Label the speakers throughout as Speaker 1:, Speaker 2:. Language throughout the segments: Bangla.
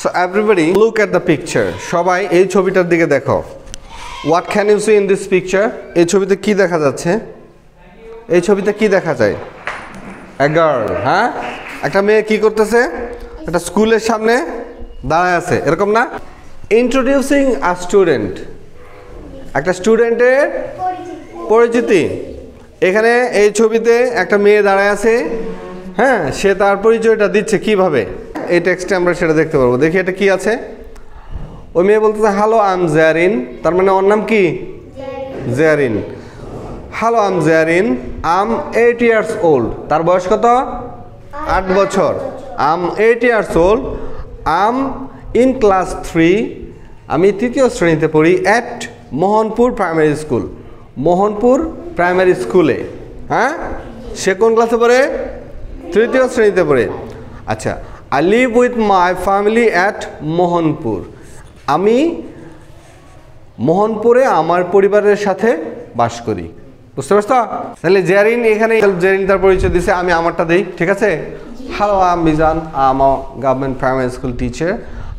Speaker 1: So everybody look at the picture. সবাই এই ছবিটার দিকে দেখো. What can you see in this picture? এই ছবিতে কি দেখা যাচ্ছে? এই ছবিতে কি দেখা যায়? A girl, হ্যাঁ? একটা মেয়ে কি করতেছে? একটা স্কুলের সামনে দাঁড়ায় আছে, এরকম না? Introducing a student. একটা স্টুডেন্টের পরিচিতি। এখানে এই ছবিতে একটা মেয়ে দাঁড়ায় আছে, হ্যাঁ, সে তার পরিচয়টা দিচ্ছে কিভাবে? এই টেক্সটে আমরা সেটা দেখতে পারবো। দেখি এটা কি আছে। ওই মেয়ে বলতেছে হ্যালো আই এম জারিন, তার মানে ওর নাম কি? Zarin. Hello I am Zarin, I am 8 years old, তার বয়স কত? 8 বছর। I am 8 years old, I am in class 3, আমি 3য় শ্রেণীতে পড়ি at Mohanpur primary school. Mohanpur primary স্কুলে, হ্যাঁ, সে কোন ক্লাসে পড়ে? 3য় শ্রেণীতে পড়ে। আচ্ছা, I live with my family at Mohanpur, আমি মোহনপুরে আমার পরিবারের সাথে বাস করি। বুঝতে পারছো? তাহলে জেরিন এখানে জেরিন তার পরিচয় দিছে, আমি আমারটা দেই, ঠিক আছে? Hello I M Mizan, I am a government primary school teacher,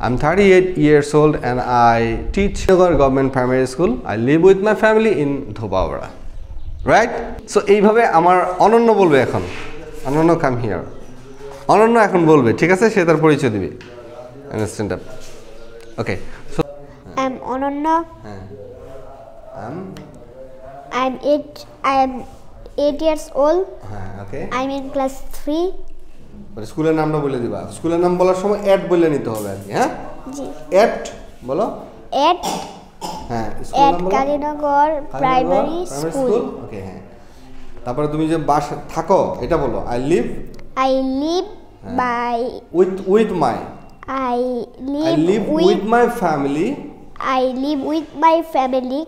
Speaker 1: I am 38 years old and I teach government primary school, I live with my family in Dhobaura, right? So এইভাবে আমার অনন্য বলবে এখন, অনন্য কাম হিয়ার, অনন্য এখন বলবে, ঠিক আছে? সে তার পরিচয় দিবে। Understand up? Okay, so
Speaker 2: I am অনন্য,
Speaker 1: হ্যাঁ,
Speaker 2: I am 8 years old,
Speaker 1: হ্যাঁ, ওকে,
Speaker 2: I am in class 3.
Speaker 1: স্কুলের নামটা বলে দিবা। স্কুলের নাম বলার সময় এট বলে নিতে হবে আর কি, হ্যাঁ?
Speaker 2: জি,
Speaker 1: এট বলো।
Speaker 2: এট,
Speaker 1: হ্যাঁ,
Speaker 2: এট কালীনগর প্রাইমারি স্কুল।
Speaker 1: ওকে, হ্যাঁ। তারপরে তুমি যে বাসা থাকো এটা বলো। I live
Speaker 2: by
Speaker 1: with my family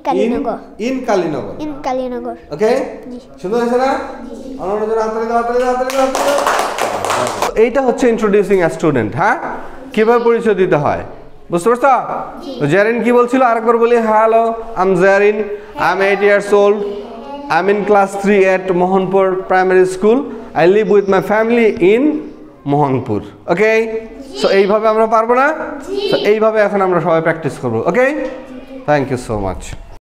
Speaker 1: Kalinagar, in Kalinagar. ওকে, সুন্দর হয়েছে না? এইটা হচ্ছে ইন্ট্রোডিউসিং আ স্টুডেন্ট, হ্যাঁ, কিভাবে পরিচয় দিতে হয়, বুঝতে পারছো? জারিন কি বলছিল আরেকবার বলি। Hello I am Zarin, I am 8 years old, I am in class 3 at Mohanpur primary school, I live with my family in Mohanpur. Okay, so এইভাবে আমরা পারবো না? এইভাবে এখন আমরা সবাই প্র্যাকটিস করবো। ওকে, থ্যাংক ইউ সো মাচ।